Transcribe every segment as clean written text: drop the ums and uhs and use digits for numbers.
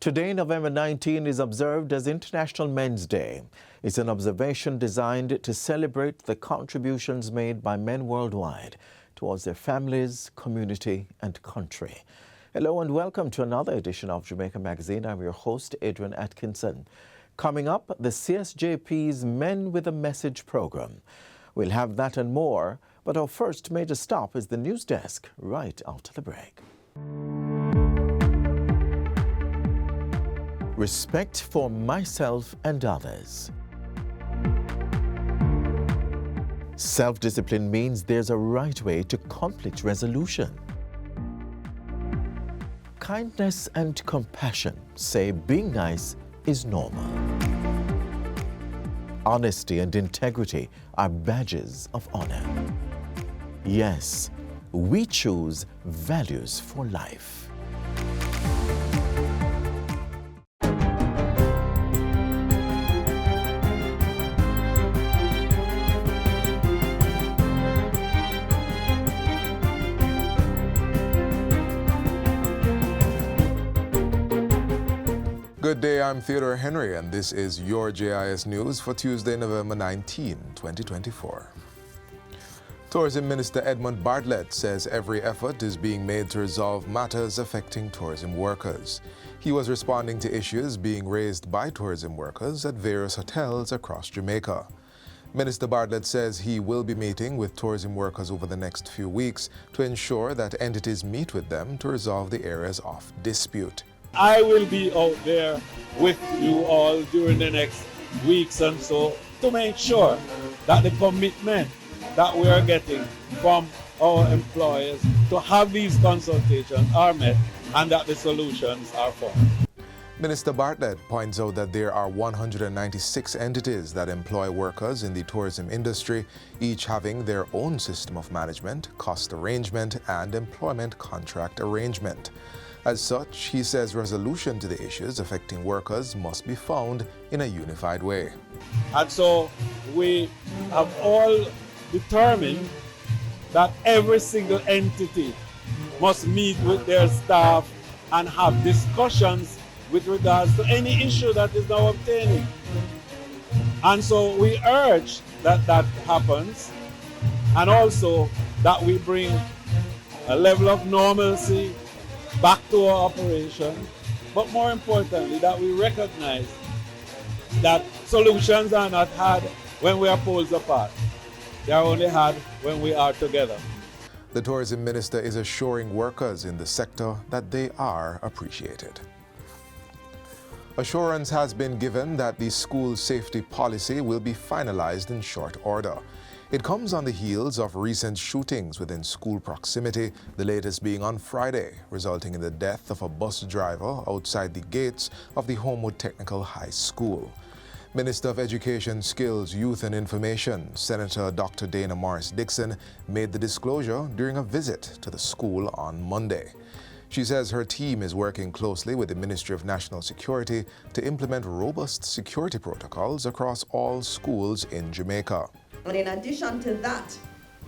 Today, November 19, is observed as International Men's Day. It's an observation designed to celebrate the contributions made by men worldwide towards their families, community, and country. Hello and welcome to another edition of Jamaica Magazine. I'm your host, Adrian Atkinson. Coming up, the CSJP's Men with a Message program. We'll have that and more, but our first major stop is the news desk right after the break. Respect for myself and others. Self-discipline means there's a right way to conflict resolution. Kindness and compassion say being nice is normal. Honesty and integrity are badges of honor. Yes, we choose values for life. Good day, I'm Theodore Henry, and this is your JIS News for Tuesday, November 19, 2024. Tourism Minister Edmund Bartlett says every effort is being made to resolve matters affecting tourism workers. He was responding to issues being raised by tourism workers at various hotels across Jamaica. Minister Bartlett says he will be meeting with tourism workers over the next few weeks to ensure that entities meet with them to resolve the areas of dispute. I will be out there with you all during the next weeks and so to make sure that the commitment that we are getting from our employers to have these consultations are met and that the solutions are found. Minister Bartlett points out that there are 196 entities that employ workers in the tourism industry, each having their own system of management, cost arrangement, and employment contract arrangement. As such, he says resolution to the issues affecting workers must be found in a unified way. And so we have all determined that every single entity must meet with their staff and have discussions with regards to any issue that is now obtaining. And so we urge that that happens, and also that we bring a level of normalcy back to our operation, but more importantly, that we recognize that solutions are not had when we are poles apart. They are only had when we are together. The tourism minister is assuring workers in the sector that they are appreciated. Assurance has been given that the school safety policy will be finalized in short order. It comes on the heels of recent shootings within school proximity, the latest being on Friday, resulting in the death of a bus driver outside the gates of the Homewood Technical High School. Minister of Education, Skills, Youth and Information, Senator Dr. Dana Morris Dixon, made the disclosure during a visit to the school on Monday. She says her team is working closely with the Ministry of National Security to implement robust security protocols across all schools in Jamaica. And in addition to that,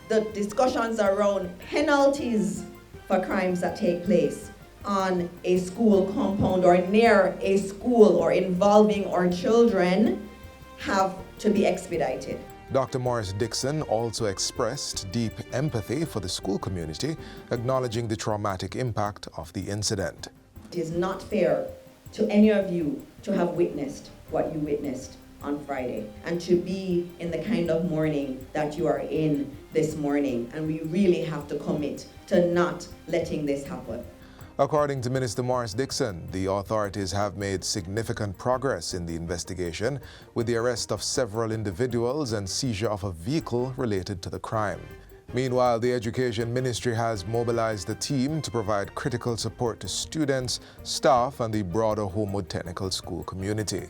the discussions around penalties for crimes that take place on a school compound or near a school or involving our children have to be expedited. Dr. Morris Dixon also expressed deep empathy for the school community, acknowledging the traumatic impact of the incident. It is not fair to any of you to have witnessed what you witnessed on Friday and to be in the kind of mourning that you are in this morning. And we really have to commit to not letting this happen. According to Minister Morris Dixon, the authorities have made significant progress in the investigation with the arrest of several individuals and seizure of a vehicle related to the crime. Meanwhile, the Education Ministry has mobilized a team to provide critical support to students, staff, and the broader Homewood Technical School community.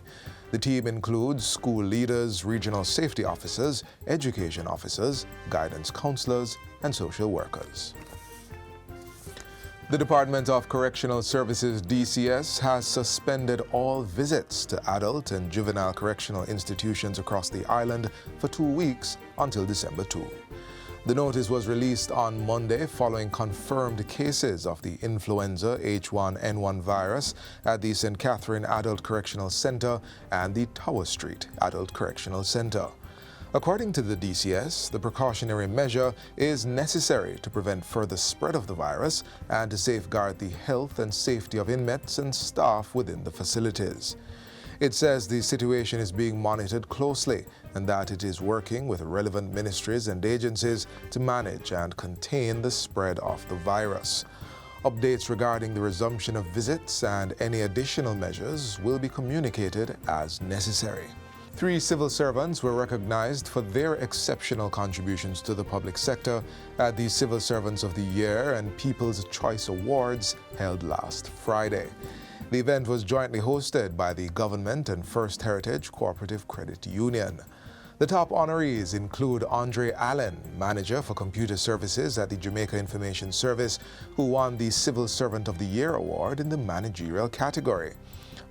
The team includes school leaders, regional safety officers, education officers, guidance counselors, and social workers. The Department of Correctional Services, DCS, has suspended all visits to adult and juvenile correctional institutions across the island for 2 weeks until December 2. The notice was released on Monday following confirmed cases of the influenza H1N1 virus at the St. Catherine Adult Correctional Center and the Tower Street Adult Correctional Center. According to the DCS, the precautionary measure is necessary to prevent further spread of the virus and to safeguard the health and safety of inmates and staff within the facilities. It says the situation is being monitored closely and that it is working with relevant ministries and agencies to manage and contain the spread of the virus. Updates regarding the resumption of visits and any additional measures will be communicated as necessary. 3 civil servants were recognized for their exceptional contributions to the public sector at the Civil Servants of the Year and People's Choice Awards held last Friday. The event was jointly hosted by the Government and First Heritage Cooperative Credit Union. The top honorees include Andre Allen, Manager for Computer Services at the Jamaica Information Service, who won the Civil Servant of the Year award in the managerial category.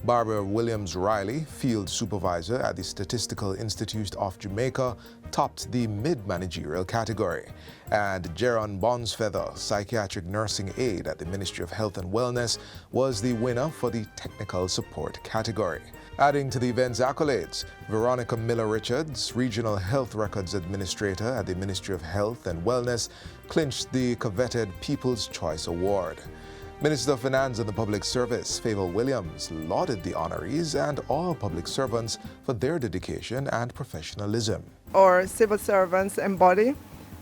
Barbara Williams-Riley, Field Supervisor at the Statistical Institute of Jamaica, topped the mid-managerial category. And Jaron Bonsfeather, Psychiatric Nursing Aide at the Ministry of Health and Wellness, was the winner for the Technical Support category. Adding to the event's accolades, Veronica Miller-Richards, Regional Health Records Administrator at the Ministry of Health and Wellness, clinched the coveted People's Choice Award. Minister of Finance and the Public Service, Favor Williams, lauded the honorees and all public servants for their dedication and professionalism. Our civil servants embody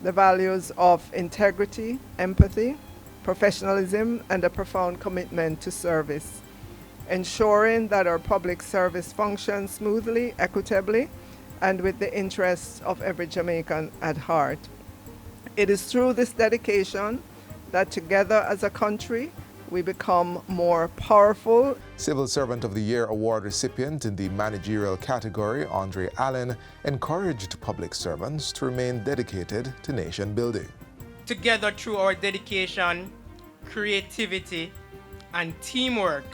the values of integrity, empathy, professionalism, and a profound commitment to service, ensuring that our public service functions smoothly, equitably, and with the interests of every Jamaican at heart. It is through this dedication that together as a country, we become more powerful. Civil Servant of the Year award recipient in the managerial category, Andre Allen, encouraged public servants to remain dedicated to nation building. Together through our dedication, creativity, and teamwork,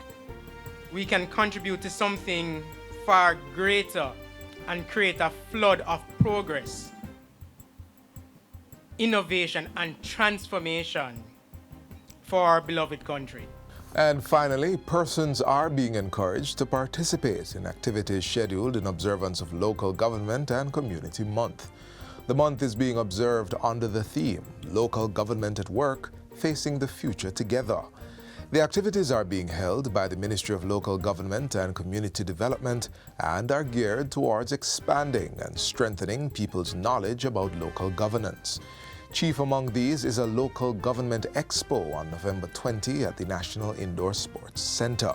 we can contribute to something far greater and create a flood of progress, innovation, and transformation for our beloved country. And finally, persons are being encouraged to participate in activities scheduled in observance of Local Government and Community Month. The month is being observed under the theme, Local Government at Work, Facing the Future Together. The activities are being held by the Ministry of Local Government and Community Development and are geared towards expanding and strengthening people's knowledge about local governance. Chief among these is a Local Government Expo on November 20 at the National Indoor Sports Center.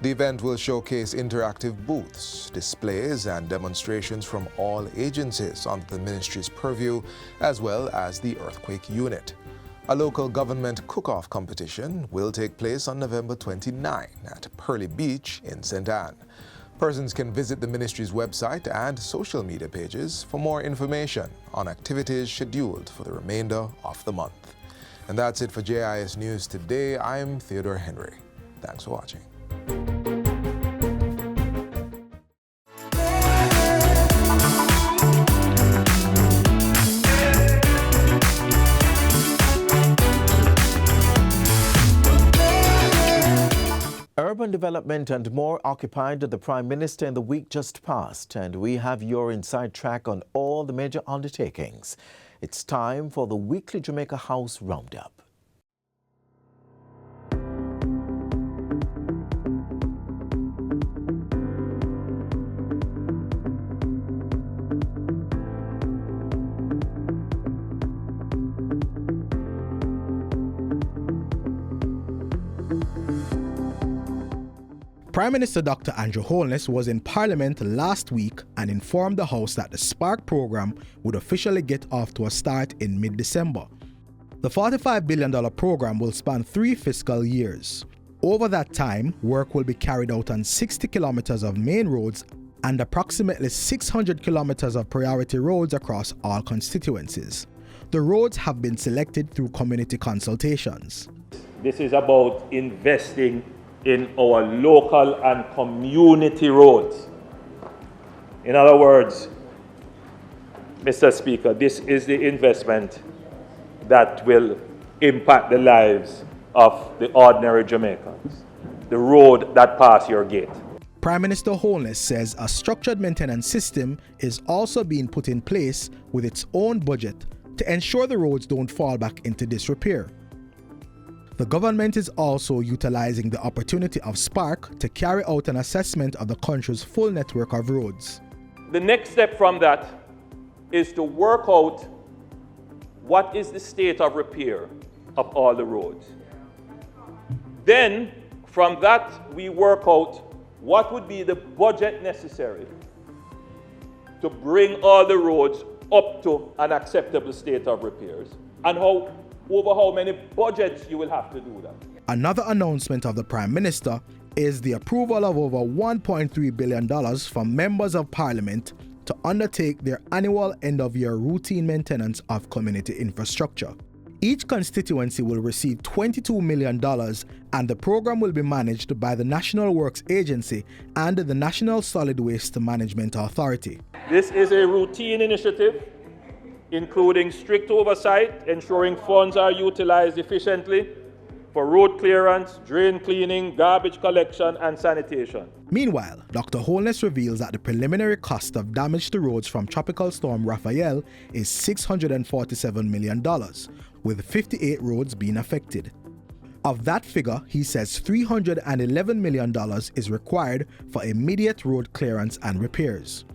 The event will showcase interactive booths, displays, and demonstrations from all agencies under the ministry's purview, as well as the Earthquake Unit. A local government cook-off competition will take place on November 29 at Pearly Beach in St. Anne. Persons can visit the ministry's website and social media pages for more information on activities scheduled for the remainder of the month. And that's it for JIS News Today. I'm Theodore Henry. Thanks for watching. Urban development and more occupied the Prime Minister in the week just past, and we have your inside track on all the major undertakings. It's time for the weekly Jamaica House Roundup. Prime Minister Dr. Andrew Holness was in Parliament last week and informed the House that the Spark program would officially get off to a start in mid-December. The $45 billion program will span 3 fiscal years. Over that time, work will be carried out on 60 kilometers of main roads and approximately 600 kilometers of priority roads across all constituencies. The roads have been selected through community consultations. This is about investing in our local and community roads. In other words, Mr. Speaker, this is the investment that will impact the lives of the ordinary Jamaicans, the road that passes your gate. Prime Minister Holness says a structured maintenance system is also being put in place with its own budget to ensure the roads don't fall back into disrepair. The government is also utilizing the opportunity of Spark to carry out an assessment of the country's full network of roads. The next step from that is to work out what is the state of repair of all the roads. Then, from that, we work out what would be the budget necessary to bring all the roads up to an acceptable state of repairs, and over how many budgets you will have to do that. Another announcement of the Prime Minister is the approval of over $1.3 billion from members of Parliament to undertake their annual end-of-year routine maintenance of community infrastructure. Each constituency will receive $22 million, and the program will be managed by the National Works Agency and the National Solid Waste Management Authority. This is a routine initiative, including strict oversight, ensuring funds are utilized efficiently for road clearance, drain cleaning, garbage collection, and sanitation. Meanwhile, Dr. Holness reveals that the preliminary cost of damage to roads from Tropical Storm Raphael is $647 million, with 58 roads being affected. Of that figure, he says $311 million is required for immediate road clearance and repairs.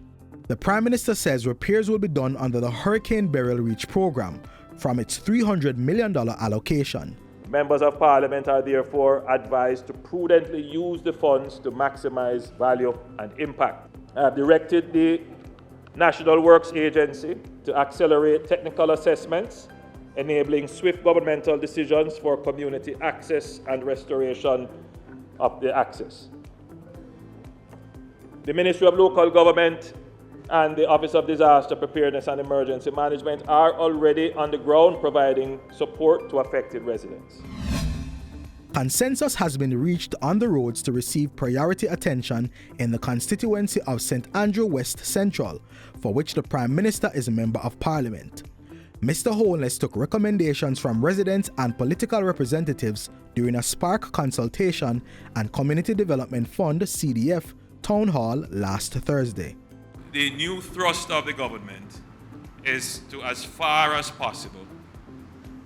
The Prime Minister says repairs will be done under the Hurricane Burial Reach program from its $300 million allocation. Members of Parliament are therefore advised to prudently use the funds to maximize value and impact. I have directed the National Works Agency to accelerate technical assessments, enabling swift governmental decisions for community access and restoration of the access. The Ministry of Local Government and the Office of Disaster Preparedness and Emergency Management are already on the ground providing support to affected residents. Consensus has been reached on the roads to receive priority attention in the constituency of St. Andrew West Central, for which the Prime Minister is a Member of Parliament. Mr. Holness took recommendations from residents and political representatives during a Spark consultation and Community Development Fund (CDF) town hall last Thursday. The new thrust of the government is to, as far as possible,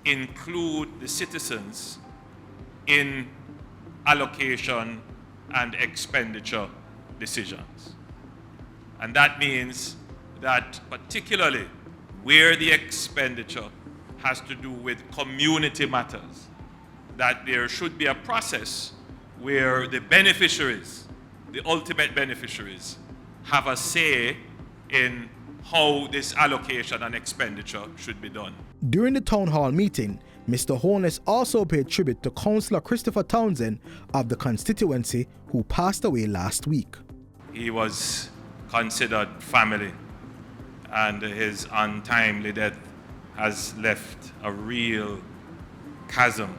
include the citizens in allocation and expenditure decisions. And that means that particularly where the expenditure has to do with community matters, that there should be a process where the beneficiaries, the ultimate beneficiaries, have a say in how this allocation and expenditure should be done. During the town hall meeting, Mr. Holness also paid tribute to Councillor Christopher Townsend of the constituency, who passed away last week. He was considered family, and his untimely death has left a real chasm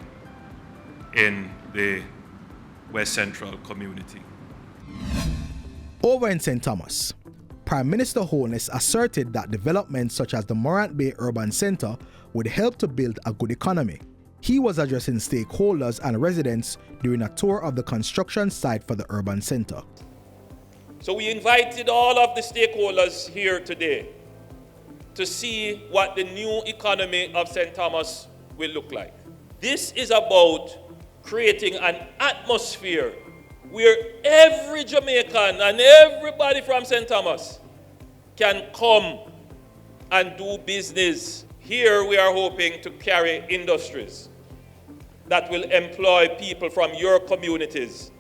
in the West Central community. Over in St. Thomas, Prime Minister Holness asserted that developments such as the Morant Bay Urban Centre would help to build a good economy. He was addressing stakeholders and residents during a tour of the construction site for the urban centre. So we invited all of the stakeholders here today to see what the new economy of St. Thomas will look like. This is about creating an atmosphere where every Jamaican and everybody from St. Thomas can come and do business. Here we are hoping to carry industries that will employ people from your communities,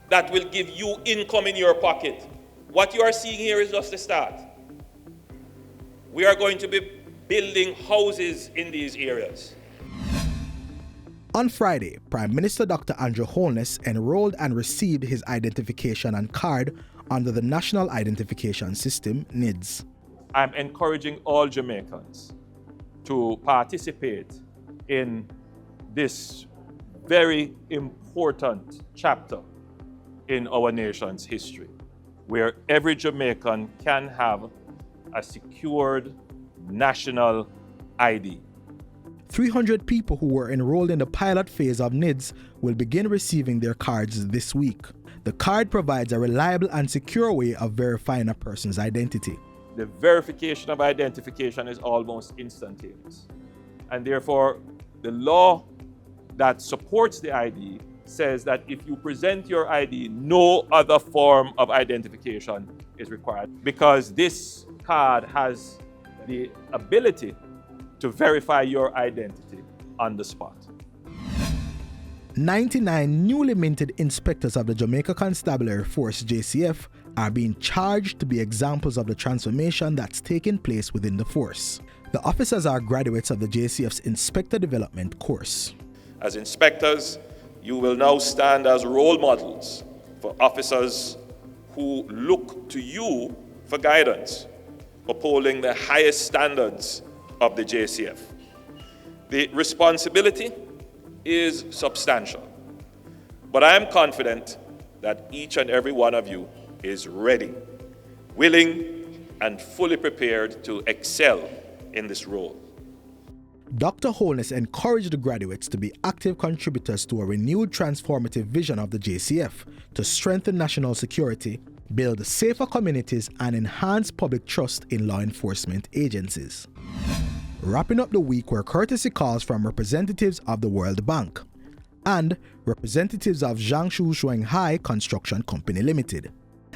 that will give you income in your pocket. What you are seeing here is just the start. We are going to be building houses in these areas. On Friday, Prime Minister Dr. Andrew Holness enrolled and received his identification and card under the National Identification System, NIDS. I'm encouraging all Jamaicans to participate in this very important chapter in our nation's history, where every Jamaican can have a secured national ID. 300 people who were enrolled in the pilot phase of NIDS will begin receiving their cards this week. The card provides a reliable and secure way of verifying a person's identity. The verification of identification is almost instantaneous. And therefore, the law that supports the ID says that if you present your ID, no other form of identification is required, because this card has the ability to verify your identity on the spot. 99 newly minted inspectors of the Jamaica Constabulary Force JCF are being charged to be examples of the transformation that's taking place within the force. The officers are graduates of the JCF's Inspector Development course. As inspectors, you will now stand as role models for officers who look to you for guidance, upholding the highest standards of the JCF. The responsibility is substantial, but I am confident that each and every one of you is ready, willing, and fully prepared to excel in this role. Dr. Holness encouraged the graduates to be active contributors to a renewed transformative vision of the JCF to strengthen national security, build safer communities, and enhance public trust in law enforcement agencies. Wrapping up the week were courtesy calls from representatives of the World Bank and representatives of Jiangsu Shuanghai Construction Company Limited.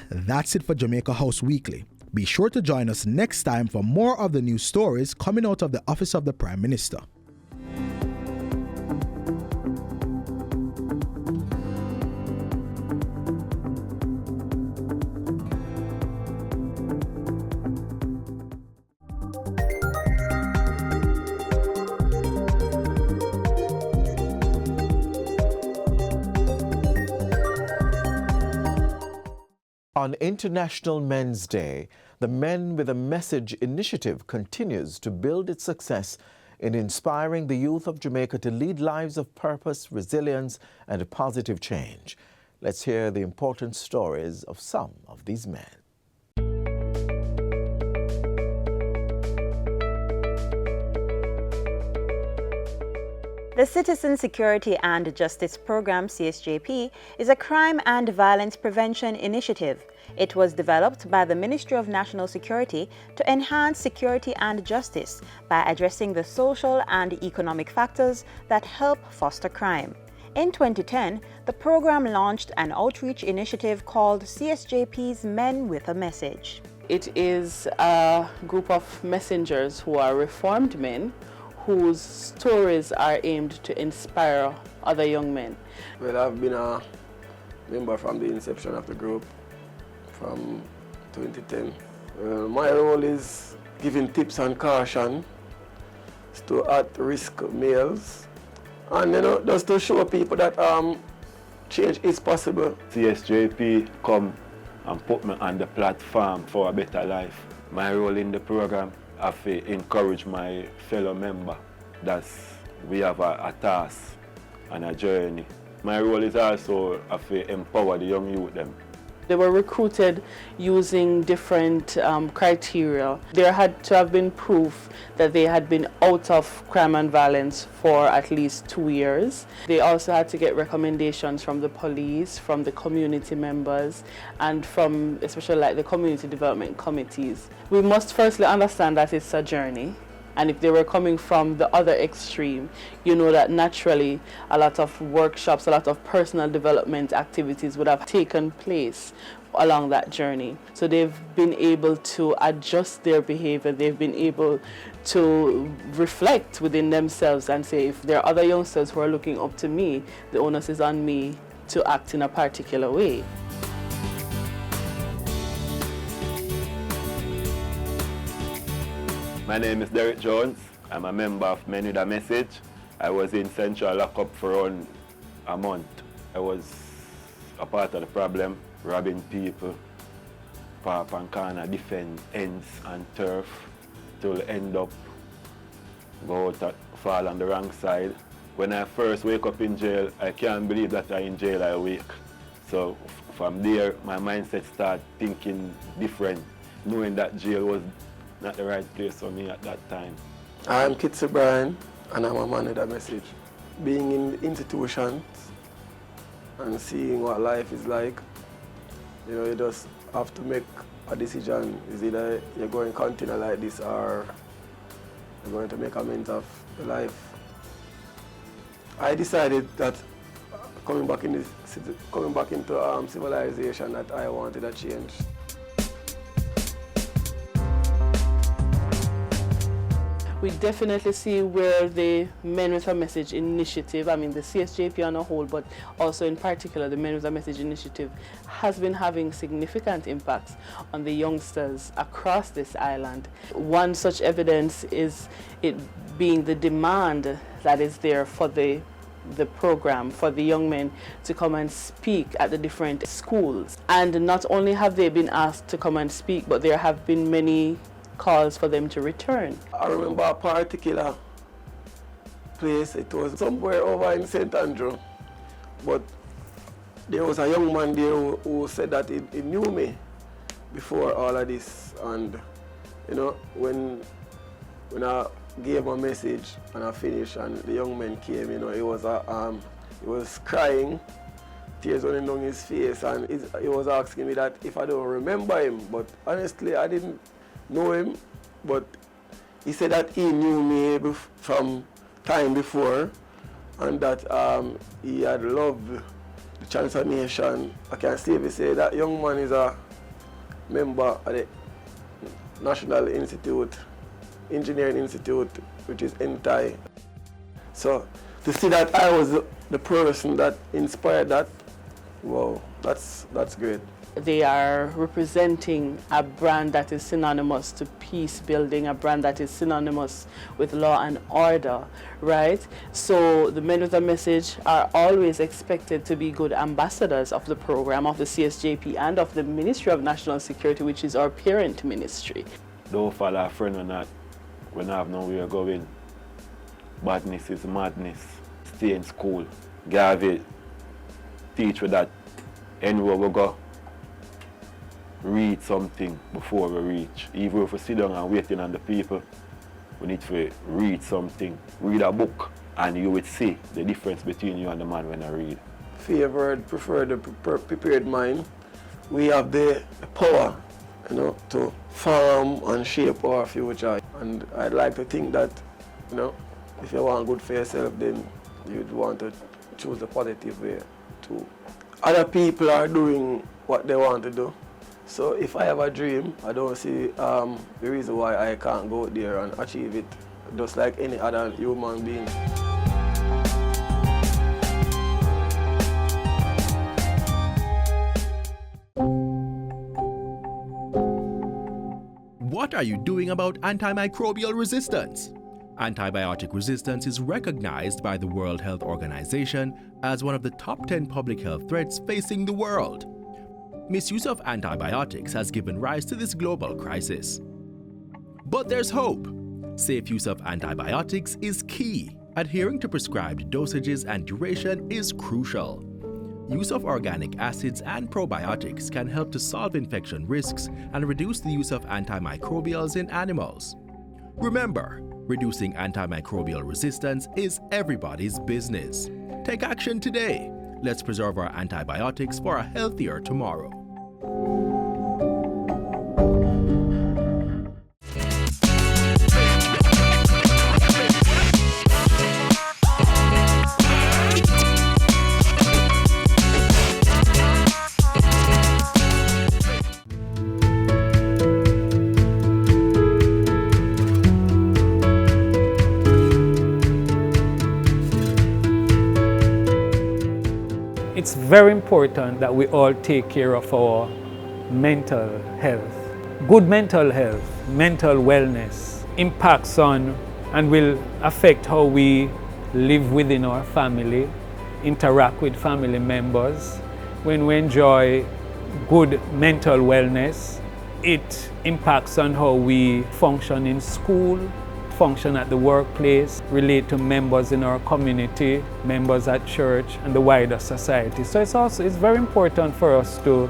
That's it for Jamaica House Weekly. Be sure to join us next time for more of the news stories coming out of the Office of the Prime Minister. On International Men's Day, the Men with a Message initiative continues to build its success in inspiring the youth of Jamaica to lead lives of purpose, resilience, and a positive change. Let's hear the important stories of some of these men. The Citizen Security and Justice Program, CSJP, is a crime and violence prevention initiative. It was developed by the Ministry of National Security to enhance security and justice by addressing the social and economic factors that help foster crime. In 2010, the program launched an outreach initiative called CSJP's Men with a Message. It is a group of messengers who are reformed men whose stories are aimed to inspire other young men. Well, I've been a member from the inception of the group from 2010. My role is giving tips and caution to at-risk males, and just to show people that change is possible. CSJP come and put me on the platform for a better life. My role in the program, I encourage my fellow member that we have a task and a journey. My role is also to empower the young youth them. They were recruited using different criteria. There had to have been proof that they had been out of crime and violence for at least 2 years. They also had to get recommendations from the police, from the community members, and from especially like the community development committees. We must firstly understand that it's a journey. And if they were coming from the other extreme, you know that naturally a lot of workshops, a lot of personal development activities would have taken place along that journey. So they've been able to adjust their behavior, they've been able to reflect within themselves and say, if there are other youngsters who are looking up to me, the onus is on me to act in a particular way. My name is Derek Jones. I'm a member of Men with a Message. I was in Central Lockup for around a month. I was a part of the problem, robbing people, park and corner, defend ends and turf, till end up fall on the wrong side. When I first wake up in jail, I can't believe that I'm in jail, I wake. So from there, my mindset started thinking different, knowing that jail was not the right place for me at that time. I'm Kitsi Brian, and I'm a man with a message. Being in institutions and seeing what life is like, you know, you just have to make a decision. Is either you're going to continue like this or you're going to make amends of your life. I decided that coming back into civilization, that I wanted a change. We definitely see where the Men with a Message initiative, I mean the CSJP on a whole, but also in particular the Men with a Message initiative, has been having significant impacts on the youngsters across this island. One such evidence is it being the demand that is there for the program, for the young men to come and speak at the different schools. And not only have they been asked to come and speak, but there have been many calls for them to return. I remember a particular place, it was somewhere over in St. Andrew, but there was a young man there who said that he knew me before all of this, and you know, when I gave a message and I finished and the young man came, you know, he was crying, tears running down his face, and he was asking me that if I don't remember him, but honestly I didn't know him, but he said that he knew me from time before, and that he had loved the transformation. I can safely say that young man is a member of the National Institute, Engineering Institute, which is NTI. So to see that I was the person that inspired that, wow, that's great. They are representing a brand that is synonymous to peace building, a brand that is synonymous with law and order, right? So the Men with a Message are always expected to be good ambassadors of the program, of the CSJP, and of the Ministry of National Security, which is our parent ministry. Don't follow a friend or not when I have nowhere going. Badness is madness. Stay in school. Garvey teach you that anywhere we go, read something before we reach. Even if we sit down and waiting on the people, we need to read something. Read a book, and you would see the difference between you and the man when I read. Favored, preferred, prepared mind. We have the power, you know, to form and shape our future. And I'd like to think that, you know, if you want good for yourself, then you'd want to choose the positive way too. Other people are doing what they want to do. So if I have a dream, I don't see the reason why I can't go there and achieve it, just like any other human being. What are you doing about antimicrobial resistance? Antibiotic resistance is recognized by the World Health Organization as one of the top 10 public health threats facing the world. Misuse of antibiotics has given rise to this global crisis. But there's hope. Safe use of antibiotics is key. Adhering to prescribed dosages and duration is crucial. Use of organic acids and probiotics can help to solve infection risks and reduce the use of antimicrobials in animals. Remember, reducing antimicrobial resistance is everybody's business. Take action today. Let's preserve our antibiotics for a healthier tomorrow. It's very important that we all take care of our mental health. Good mental health, mental wellness impacts on and will affect how we live within our family, interact with family members. When we enjoy good mental wellness, it impacts on how we function in school, function at the workplace, relate to members in our community, members at church, and the wider society. So it's very important for us to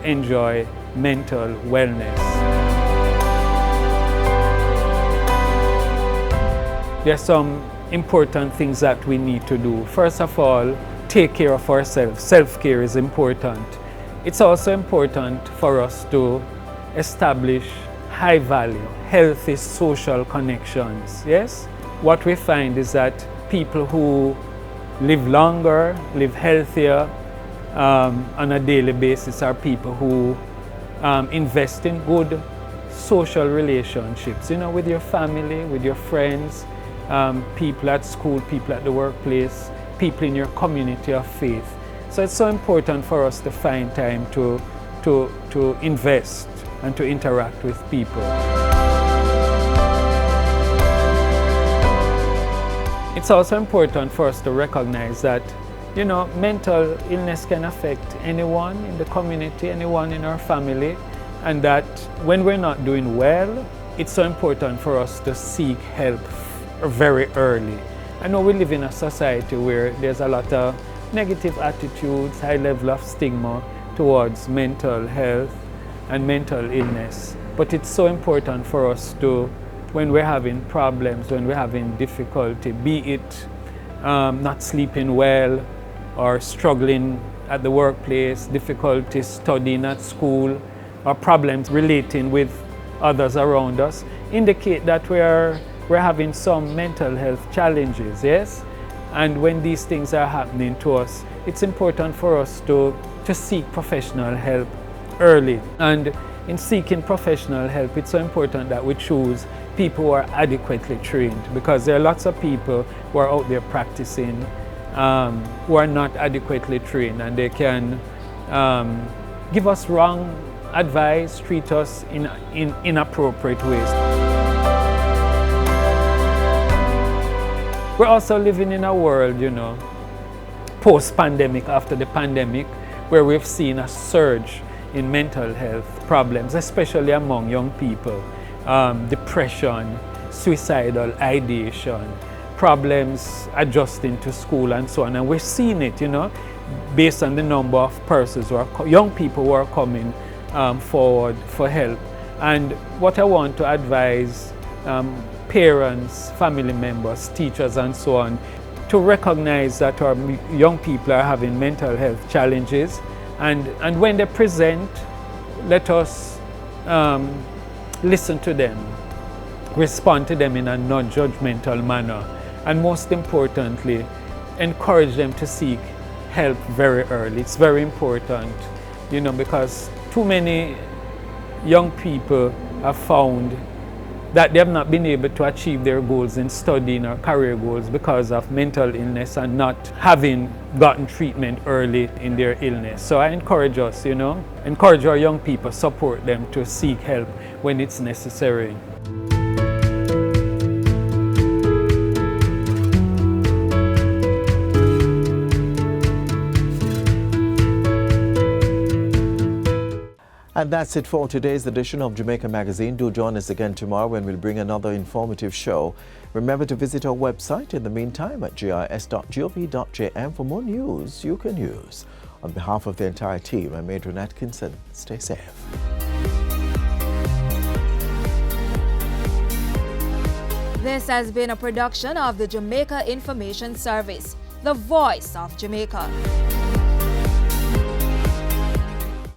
enjoy mental wellness. there are some important things that we need to do. First of all, take care of ourselves. Self-care is important. It's also important for us to establish high value, healthy social connections. Yes? What we find is that people who live longer, live healthier on a daily basis are people who invest in good social relationships, with your family, with your friends, people at school, people at the workplace, people in your community of faith. So it's so important for us to find time to invest and to interact with people. It's also important for us to recognize that, mental illness can affect anyone in the community, anyone in our family, and that when we're not doing well, it's so important for us to seek help very early. I know we live in a society where there's a lot of negative attitudes, high level of stigma towards mental health and mental illness. But it's so important for us to, when we're having problems, when we're having difficulty, be it not sleeping well or struggling at the workplace, difficulty studying at school, or problems relating with others around us, indicate that we're having some mental health challenges, yes? And when these things are happening to us, it's important for us to seek professional help early. And in seeking professional help, it's so important that we choose people who are adequately trained, because there are lots of people who are out there practicing who are not adequately trained, and they can give us wrong advice, treat us in inappropriate ways. We're also living in a world, post-pandemic, after the pandemic, where we've seen a surge in mental health problems, especially among young people. Depression, suicidal ideation, problems adjusting to school and so on. And we're seeing it, based on the number of persons young people who are coming forward for help. And what I want to advise parents, family members, teachers and so on, to recognize that our young people are having mental health challenges, and when they present, let us listen to them, respond to them in a non-judgmental manner, and most importantly, encourage them to seek help very early. It's very important, because too many young people have found that they have not been able to achieve their goals in studying or career goals because of mental illness and not having gotten treatment early in their illness. So I encourage us, encourage our young people, support them to seek help when it's necessary. And that's it for today's edition of Jamaica Magazine. Do join us again tomorrow when we'll bring another informative show. Remember to visit our website in the meantime at gis.gov.jm for more news you can use. On behalf of the entire team, I'm Adrian Atkinson. Stay safe. This has been a production of the Jamaica Information Service, the voice of Jamaica.